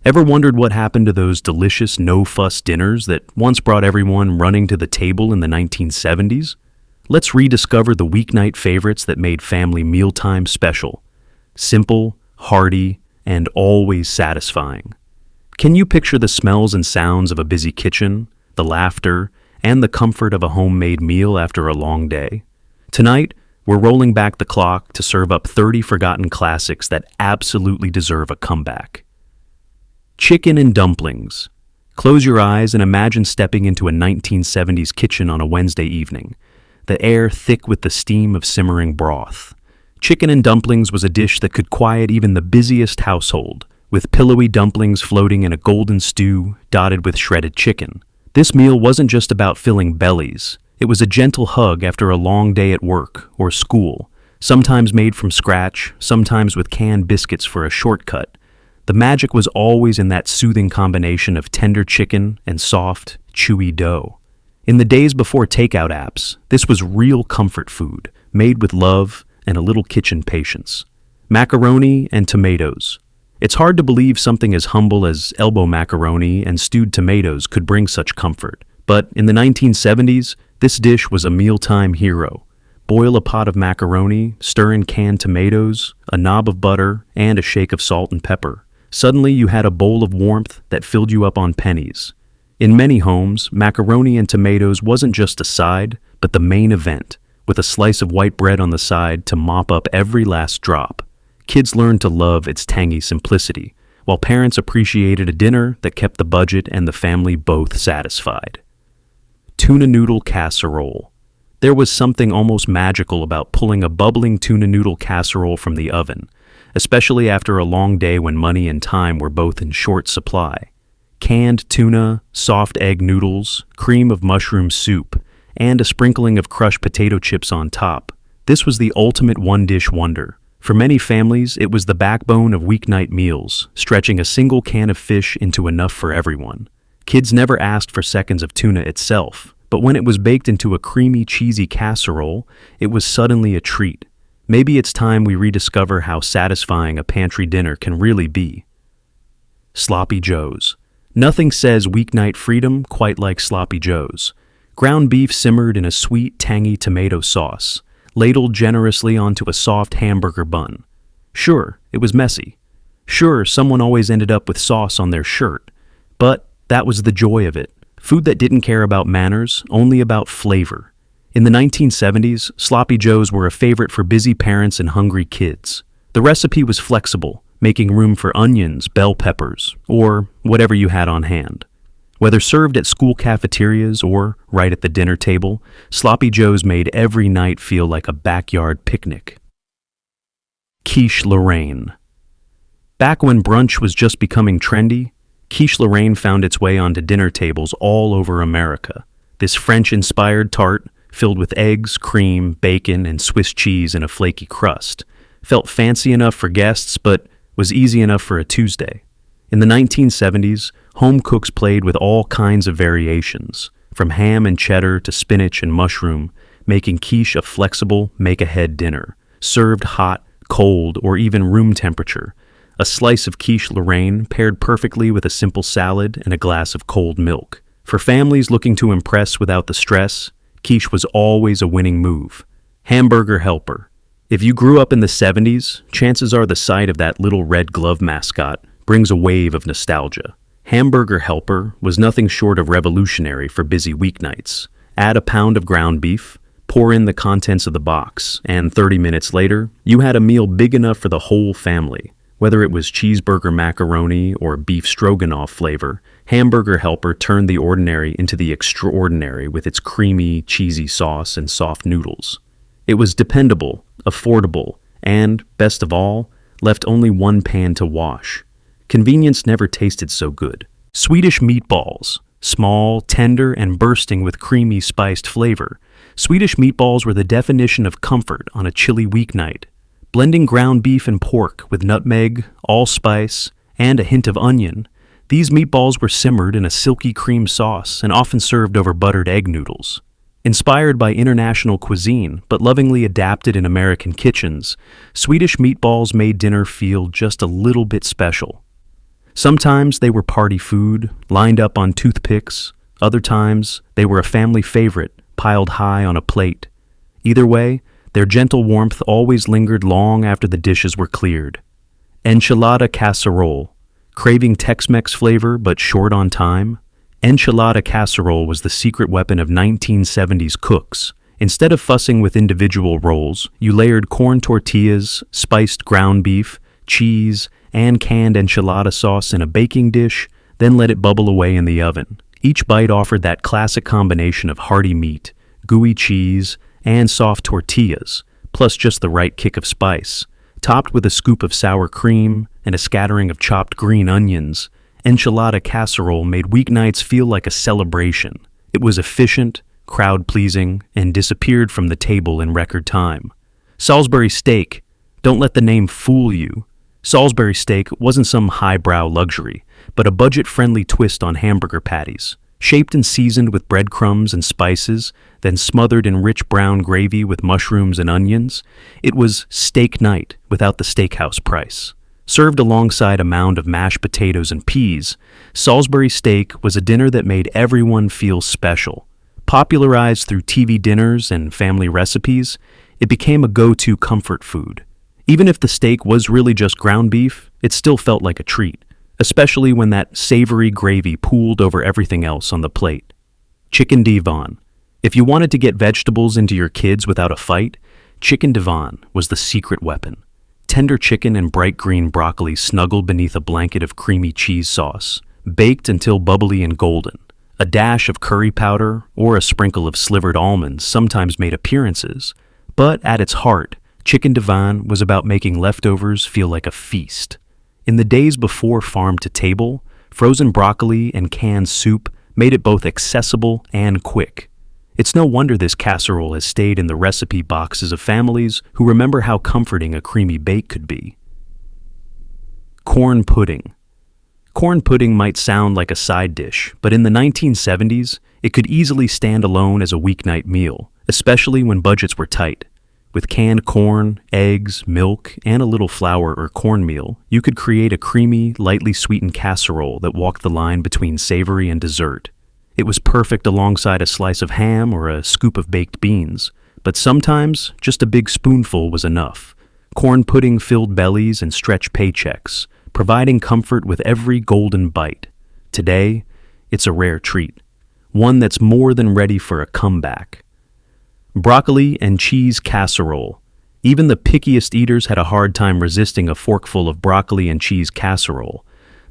Ever wondered what happened to those delicious no-fuss dinners that once brought everyone running to the table in the 1970s? Let's rediscover the weeknight favorites that made family mealtime special. Simple, hearty, and always satisfying. Can you picture the smells and sounds of a busy kitchen, the laughter, and the comfort of a homemade meal after a long day? Tonight, we're rolling back the clock to serve up 30 forgotten classics that absolutely deserve a comeback. Chicken and dumplings. Close your eyes and imagine stepping into a 1970s kitchen on a Wednesday evening, the air thick with the steam of simmering broth. Chicken and dumplings was a dish that could quiet even the busiest household, with pillowy dumplings floating in a golden stew dotted with shredded chicken. This meal wasn't just about filling bellies. It was a gentle hug after a long day at work or school, sometimes made from scratch, sometimes with canned biscuits for a shortcut. The magic was always in that soothing combination of tender chicken and soft, chewy dough. In the days before takeout apps, this was real comfort food, made with love and a little kitchen patience. Macaroni and tomatoes. It's hard to believe something as humble as elbow macaroni and stewed tomatoes could bring such comfort. But in the 1970s, this dish was a mealtime hero. Boil a pot of macaroni, stir in canned tomatoes, a knob of butter, and a shake of salt and pepper. Suddenly you had a bowl of warmth that filled you up on pennies. In many homes, macaroni and tomatoes wasn't just a side, but the main event, with a slice of white bread on the side to mop up every last drop. Kids learned to love its tangy simplicity, while parents appreciated a dinner that kept the budget and the family both satisfied. Tuna noodle casserole. There was something almost magical about pulling a bubbling tuna noodle casserole from the oven, especially after a long day when money and time were both in short supply. Canned tuna, soft egg noodles, cream of mushroom soup, and a sprinkling of crushed potato chips on top. This was the ultimate one-dish wonder. For many families, it was the backbone of weeknight meals, stretching a single can of fish into enough for everyone. Kids never asked for seconds of tuna itself, but when it was baked into a creamy, cheesy casserole, it was suddenly a treat. Maybe it's time we rediscover how satisfying a pantry dinner can really be. Sloppy Joes. Nothing says weeknight freedom quite like Sloppy Joes. Ground beef simmered in a sweet, tangy tomato sauce, ladled generously onto a soft hamburger bun. Sure, it was messy. Sure, someone always ended up with sauce on their shirt. But that was the joy of it. Food that didn't care about manners, only about flavor. In the 1970s, Sloppy Joes were a favorite for busy parents and hungry kids. The recipe was flexible, making room for onions, bell peppers, or whatever you had on hand. Whether served at school cafeterias or right at the dinner table, Sloppy Joes made every night feel like a backyard picnic. Quiche Lorraine. Back when brunch was just becoming trendy, quiche Lorraine found its way onto dinner tables all over America. This French-inspired tart, filled with eggs, cream, bacon, and Swiss cheese in a flaky crust, felt fancy enough for guests, but was easy enough for a Tuesday. In the 1970s, home cooks played with all kinds of variations, from ham and cheddar to spinach and mushroom, making quiche a flexible, make-ahead dinner, served hot, cold, or even room temperature. A slice of quiche Lorraine paired perfectly with a simple salad and a glass of cold milk. For families looking to impress without the stress, quiche was always a winning move. Hamburger helper. If you grew up in the 70s, chances are the sight of that little red glove mascot brings a wave of nostalgia. Hamburger helper was nothing short of revolutionary for busy weeknights. Add a pound of ground beef, pour in the contents of the box, and 30 minutes later, you had a meal big enough for the whole family. Whether it was cheeseburger macaroni or beef stroganoff flavor, Hamburger Helper turned the ordinary into the extraordinary with its creamy, cheesy sauce and soft noodles. It was dependable, affordable, and, best of all, left only one pan to wash. Convenience never tasted so good. Swedish meatballs. Small, tender, and bursting with creamy, spiced flavor. Swedish meatballs were the definition of comfort on a chilly weeknight. Blending ground beef and pork with nutmeg, allspice, and a hint of onion, these meatballs were simmered in a silky cream sauce and often served over buttered egg noodles. Inspired by international cuisine, but lovingly adapted in American kitchens, Swedish meatballs made dinner feel just a little bit special. Sometimes they were party food, lined up on toothpicks. Other times, they were a family favorite, piled high on a plate. Either way, their gentle warmth always lingered long after the dishes were cleared. Enchilada casserole. Craving Tex-Mex flavor but short on time? Enchilada casserole was the secret weapon of 1970s cooks. Instead of fussing with individual rolls, you layered corn tortillas, spiced ground beef, cheese, and canned enchilada sauce in a baking dish, then let it bubble away in the oven. Each bite offered that classic combination of hearty meat, gooey cheese, and soft tortillas, plus just the right kick of spice. Topped with a scoop of sour cream and a scattering of chopped green onions, enchilada casserole made weeknights feel like a celebration. It was efficient, crowd-pleasing, and disappeared from the table in record time. Salisbury steak. Don't let the name fool you. Salisbury steak wasn't some highbrow luxury, but a budget-friendly twist on hamburger patties. Shaped and seasoned with breadcrumbs and spices, then smothered in rich brown gravy with mushrooms and onions, it was steak night without the steakhouse price. Served alongside a mound of mashed potatoes and peas, Salisbury steak was a dinner that made everyone feel special. Popularized through TV dinners and family recipes, it became a go-to comfort food. Even if the steak was really just ground beef, it still felt like a treat, especially when that savory gravy pooled over everything else on the plate. Chicken Divan. If you wanted to get vegetables into your kids without a fight, Chicken Divan was the secret weapon. Tender chicken and bright green broccoli snuggled beneath a blanket of creamy cheese sauce, baked until bubbly and golden. A dash of curry powder or a sprinkle of slivered almonds sometimes made appearances, but at its heart, Chicken Divan was about making leftovers feel like a feast. In the days before farm to table, frozen broccoli and canned soup made it both accessible and quick. It's no wonder this casserole has stayed in the recipe boxes of families who remember how comforting a creamy bake could be. Corn pudding. Corn pudding might sound like a side dish, but in the 1970s, it could easily stand alone as a weeknight meal, especially when budgets were tight. With canned corn, eggs, milk, and a little flour or cornmeal, you could create a creamy, lightly sweetened casserole that walked the line between savory and dessert. It was perfect alongside a slice of ham or a scoop of baked beans, but sometimes just a big spoonful was enough. Corn pudding filled bellies and stretched paychecks, providing comfort with every golden bite. Today, it's a rare treat, one that's more than ready for a comeback. Broccoli and cheese casserole. Even the pickiest eaters had a hard time resisting a forkful of broccoli and cheese casserole.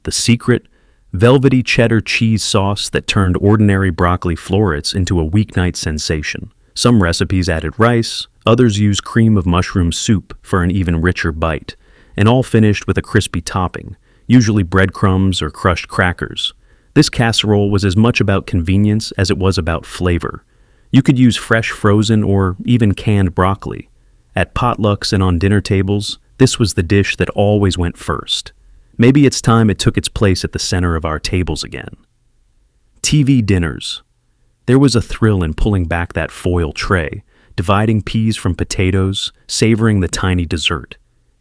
The secret, velvety cheddar cheese sauce that turned ordinary broccoli florets into a weeknight sensation. Some recipes added rice, others used cream of mushroom soup for an even richer bite, and all finished with a crispy topping, usually breadcrumbs or crushed crackers. This casserole was as much about convenience as it was about flavor. You could use fresh frozen or even canned broccoli. At potlucks and on dinner tables, this was the dish that always went first. Maybe it's time it took its place at the center of our tables again. TV dinners. There was a thrill in pulling back that foil tray, dividing peas from potatoes, savoring the tiny dessert.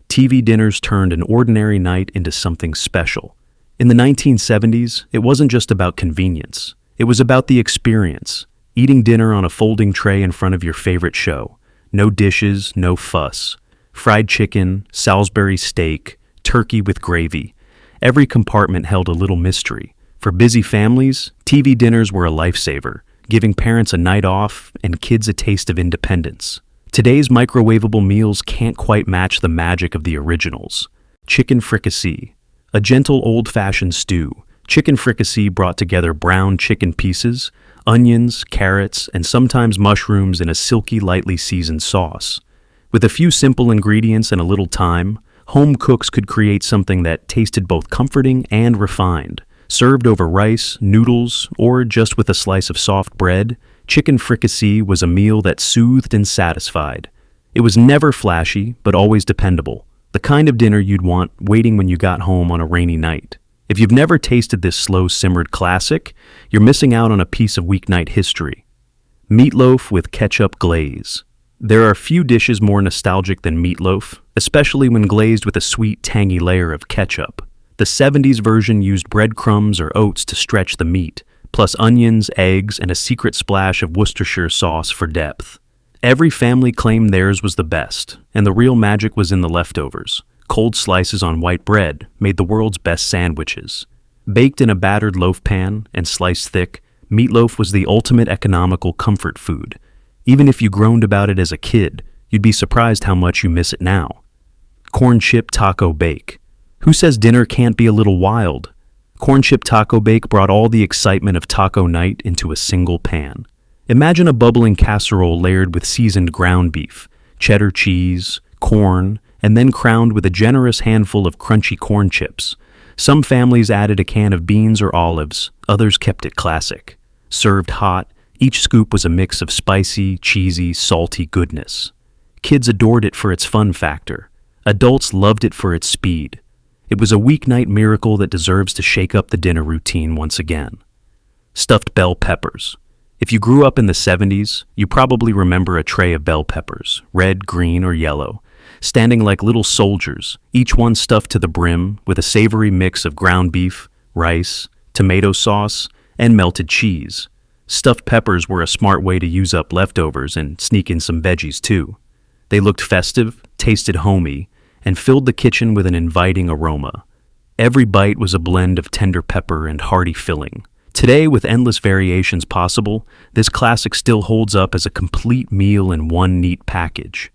TV dinners turned an ordinary night into something special. In the 1970s, it wasn't just about convenience. It was about the experience. Eating dinner on a folding tray in front of your favorite show. No dishes, no fuss. Fried chicken, Salisbury steak, turkey with gravy. Every compartment held a little mystery. For busy families, TV dinners were a lifesaver, giving parents a night off and kids a taste of independence. Today's microwavable meals can't quite match the magic of the originals. Chicken fricassee. A gentle old-fashioned stew. Chicken fricassee brought together brown chicken pieces, onions, carrots, and sometimes mushrooms in a silky, lightly seasoned sauce. With a few simple ingredients and a little time, home cooks could create something that tasted both comforting and refined. Served over rice, noodles, or just with a slice of soft bread, chicken fricassee was a meal that soothed and satisfied. It was never flashy, but always dependable. The kind of dinner you'd want waiting when you got home on a rainy night. If you've never tasted this slow-simmered classic, you're missing out on a piece of weeknight history. Meatloaf with ketchup glaze. There are few dishes more nostalgic than meatloaf, especially when glazed with a sweet, tangy layer of ketchup. The 70s version used breadcrumbs or oats to stretch the meat, plus onions, eggs, and a secret splash of Worcestershire sauce for depth. Every family claimed theirs was the best, and the real magic was in the leftovers. Cold slices on white bread made the world's best sandwiches. Baked in a battered loaf pan and sliced thick, meatloaf was the ultimate economical comfort food. Even if you groaned about it as a kid, you'd be surprised how much you miss it now. Corn chip taco bake. Who says dinner can't be a little wild? Corn chip taco bake brought all the excitement of taco night into a single pan. Imagine a bubbling casserole layered with seasoned ground beef, cheddar cheese, corn, and then crowned with a generous handful of crunchy corn chips. Some families added a can of beans or olives, others kept it classic. Served hot, each scoop was a mix of spicy, cheesy, salty goodness. Kids adored it for its fun factor. Adults loved it for its speed. It was a weeknight miracle that deserves to shake up the dinner routine once again. Stuffed bell peppers. If you grew up in the 70s, you probably remember a tray of bell peppers, red, green, or yellow, standing like little soldiers, each one stuffed to the brim with a savory mix of ground beef, rice, tomato sauce, and melted cheese. Stuffed peppers were a smart way to use up leftovers and sneak in some veggies too. They looked festive, tasted homey, and filled the kitchen with an inviting aroma. Every bite was a blend of tender pepper and hearty filling. Today, with endless variations possible, this classic still holds up as a complete meal in one neat package.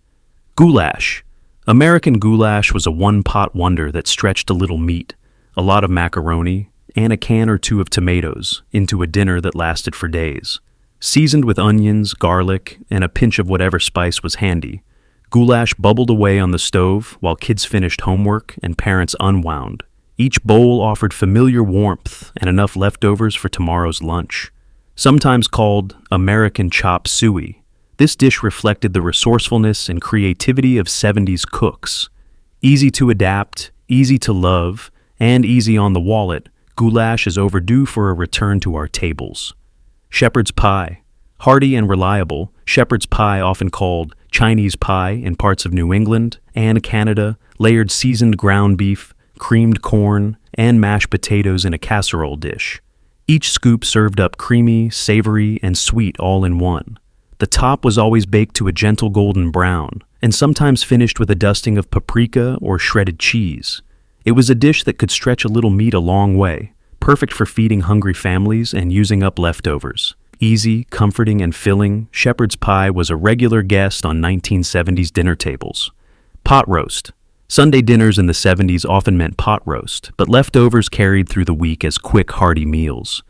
Goulash. American goulash was a one-pot wonder that stretched a little meat, a lot of macaroni, and a can or two of tomatoes into a dinner that lasted for days. Seasoned with onions, garlic, and a pinch of whatever spice was handy, goulash bubbled away on the stove while kids finished homework and parents unwound. Each bowl offered familiar warmth and enough leftovers for tomorrow's lunch. Sometimes called American chop suey, this dish reflected the resourcefulness and creativity of 70s cooks. Easy to adapt, easy to love, and easy on the wallet, goulash is overdue for a return to our tables. Shepherd's pie. Hearty and reliable, shepherd's pie, often called Chinese pie in parts of New England and Canada, layered seasoned ground beef, creamed corn, and mashed potatoes in a casserole dish. Each scoop served up creamy, savory, and sweet all in one. The top was always baked to a gentle golden brown, and sometimes finished with a dusting of paprika or shredded cheese. It was a dish that could stretch a little meat a long way, perfect for feeding hungry families and using up leftovers. Easy, comforting, and filling, shepherd's pie was a regular guest on 1970s dinner tables. Pot roast. Sunday dinners in the 70s often meant pot roast, but leftovers carried through the week as quick, hearty meals.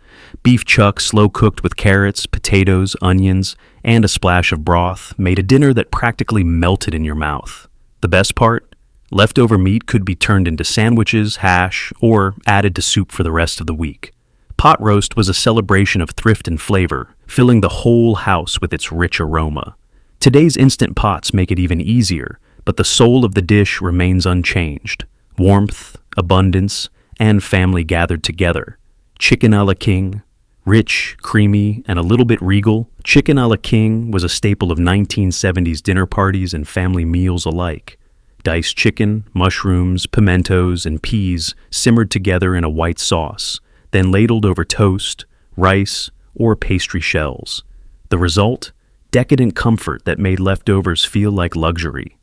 Beef chuck, slow-cooked with carrots, potatoes, onions, and a splash of broth, made a dinner that practically melted in your mouth. The best part? Leftover meat could be turned into sandwiches, hash, or added to soup for the rest of the week. Pot roast was a celebration of thrift and flavor, filling the whole house with its rich aroma. Today's instant pots make it even easier, but the soul of the dish remains unchanged. Warmth, abundance, and family gathered together. Chicken a la king. Rich, creamy, and a little bit regal, chicken a la king was a staple of 1970s dinner parties and family meals alike. Diced chicken, mushrooms, pimentos, and peas simmered together in a white sauce, then ladled over toast, rice, or pastry shells. The result? Decadent comfort that made leftovers feel like luxury.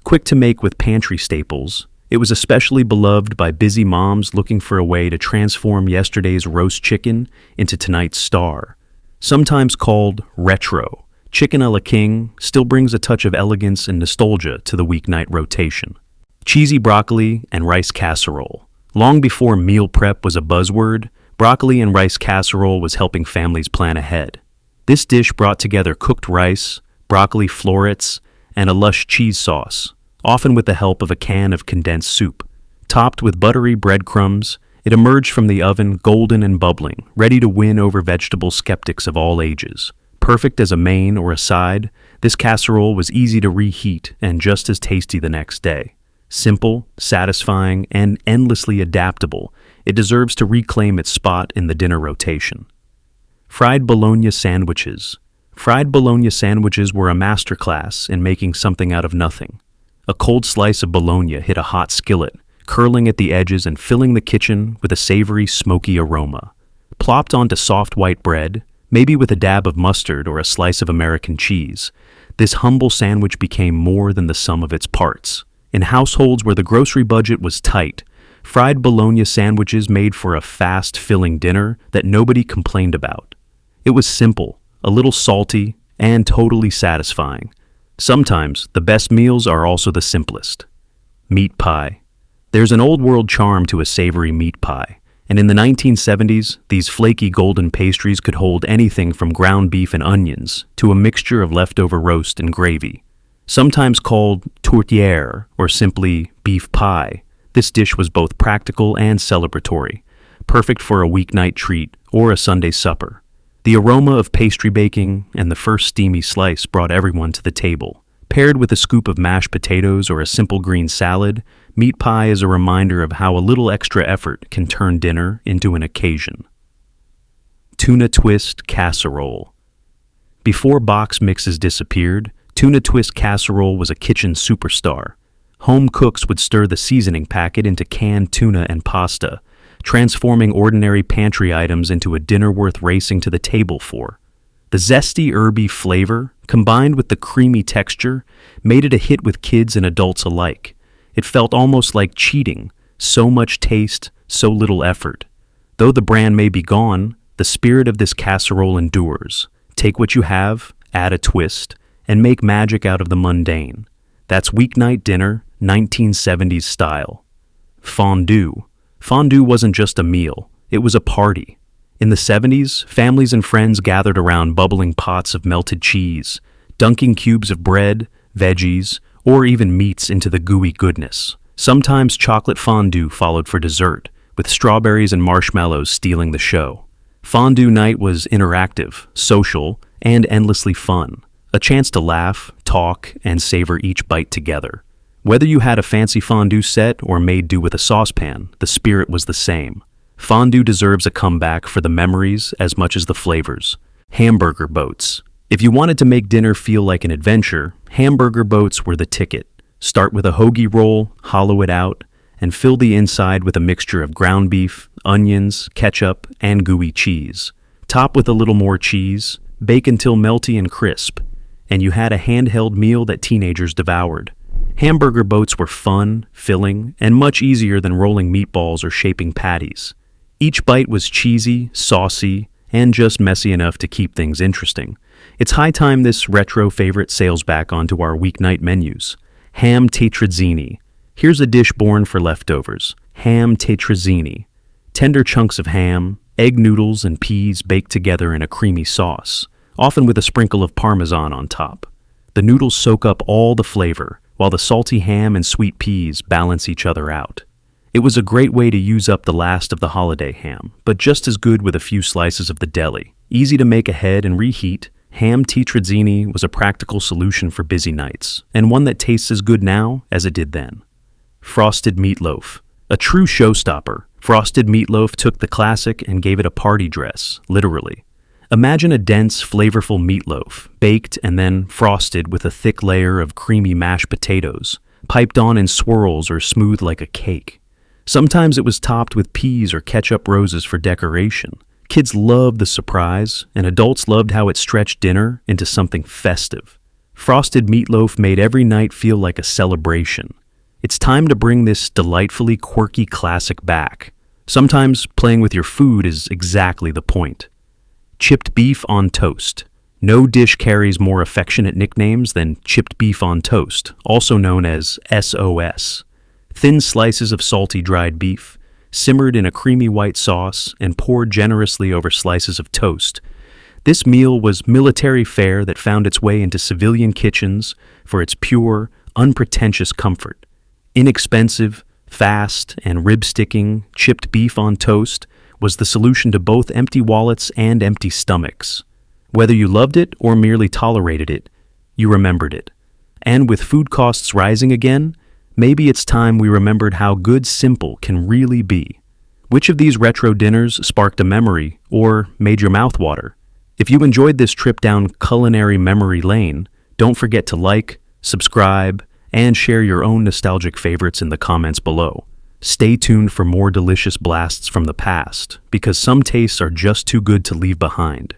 Quick to make with pantry staples, it was especially beloved by busy moms looking for a way to transform yesterday's roast chicken into tonight's star. Sometimes called retro, chicken a la king still brings a touch of elegance and nostalgia to the weeknight rotation. Cheesy broccoli and rice casserole. Long before meal prep was a buzzword, broccoli and rice casserole was helping families plan ahead. This dish brought together cooked rice, broccoli florets, and a lush cheese sauce, often with the help of a can of condensed soup. Topped with buttery breadcrumbs, it emerged from the oven golden and bubbling, ready to win over vegetable skeptics of all ages. Perfect as a main or a side, this casserole was easy to reheat and just as tasty the next day. Simple, satisfying, and endlessly adaptable, it deserves to reclaim its spot in the dinner rotation. Fried bologna sandwiches. Fried bologna sandwiches were a masterclass in making something out of nothing. A cold slice of bologna hit a hot skillet, curling at the edges and filling the kitchen with a savory, smoky aroma. Plopped onto soft white bread, maybe with a dab of mustard or a slice of American cheese, this humble sandwich became more than the sum of its parts. In households where the grocery budget was tight, fried bologna sandwiches made for a fast, filling dinner that nobody complained about. It was simple, a little salty, and totally satisfying. Sometimes the best meals are also the simplest. Meat pie. There's an old-world charm to a savory meat pie, and in the 1970s, these flaky golden pastries could hold anything from ground beef and onions to a mixture of leftover roast and gravy. Sometimes called tourtière or simply beef pie, this dish was both practical and celebratory, perfect for a weeknight treat or a Sunday supper. The aroma of pastry baking and the first steamy slice brought everyone to the table. Paired with a scoop of mashed potatoes or a simple green salad, meat pie is a reminder of how a little extra effort can turn dinner into an occasion. Tuna twist casserole. Before box mixes disappeared, tuna twist casserole was a kitchen superstar. Home cooks would stir the seasoning packet into canned tuna and pasta, transforming ordinary pantry items into a dinner worth racing to the table for. The zesty, herby flavor, combined with the creamy texture, made it a hit with kids and adults alike. It felt almost like cheating, so much taste, so little effort. Though the brand may be gone, the spirit of this casserole endures. Take what you have, add a twist, and make magic out of the mundane. That's weeknight dinner, 1970s style. Fondue. Fondue wasn't just a meal, it was a party. In the 70s, families and friends gathered around bubbling pots of melted cheese, dunking cubes of bread, veggies, or even meats into the gooey goodness. Sometimes chocolate fondue followed for dessert, with strawberries and marshmallows stealing the show. Fondue night was interactive, social, and endlessly fun. A chance to laugh, talk, and savor each bite together. Whether you had a fancy fondue set or made do with a saucepan, the spirit was the same. Fondue deserves a comeback for the memories as much as the flavors. Hamburger boats. If you wanted to make dinner feel like an adventure, hamburger boats were the ticket. Start with a hoagie roll, hollow it out, and fill the inside with a mixture of ground beef, onions, ketchup, and gooey cheese. Top with a little more cheese, bake until melty and crisp, and you had a handheld meal that teenagers devoured. Hamburger boats were fun, filling, and much easier than rolling meatballs or shaping patties. Each bite was cheesy, saucy, and just messy enough to keep things interesting. It's high time this retro favorite sails back onto our weeknight menus. Ham tetrazzini. Here's a dish born for leftovers. Ham tetrazzini. Tender chunks of ham, egg noodles, and peas baked together in a creamy sauce, often with a sprinkle of Parmesan on top. The noodles soak up all the flavor, while the salty ham and sweet peas balance each other out. It was a great way to use up the last of the holiday ham, but just as good with a few slices of the deli. Easy to make ahead and reheat, ham tetrazzini was a practical solution for busy nights, and one that tastes as good now as it did then. Frosted meatloaf. A true showstopper, frosted meatloaf took the classic and gave it a party dress, literally. Imagine a dense, flavorful meatloaf, baked and then frosted with a thick layer of creamy mashed potatoes, piped on in swirls or smooth like a cake. Sometimes it was topped with peas or ketchup roses for decoration. Kids loved the surprise, and adults loved how it stretched dinner into something festive. Frosted meatloaf made every night feel like a celebration. It's time to bring this delightfully quirky classic back. Sometimes playing with your food is exactly the point. Chipped beef on toast. No dish carries more affectionate nicknames than chipped beef on toast, also known as SOS. Thin slices of salty dried beef, simmered in a creamy white sauce and poured generously over slices of toast. This meal was military fare that found its way into civilian kitchens for its pure, unpretentious comfort. Inexpensive, fast, and rib-sticking chipped beef on toast was the solution to both empty wallets and empty stomachs. Whether you loved it or merely tolerated it, you remembered it. And with food costs rising again, maybe it's time we remembered how good simple can really be. Which of these retro dinners sparked a memory or made your mouth water? If you enjoyed this trip down culinary memory lane, don't forget to like, subscribe, and share your own nostalgic favorites in the comments below. Stay tuned for more delicious blasts from the past, because some tastes are just too good to leave behind.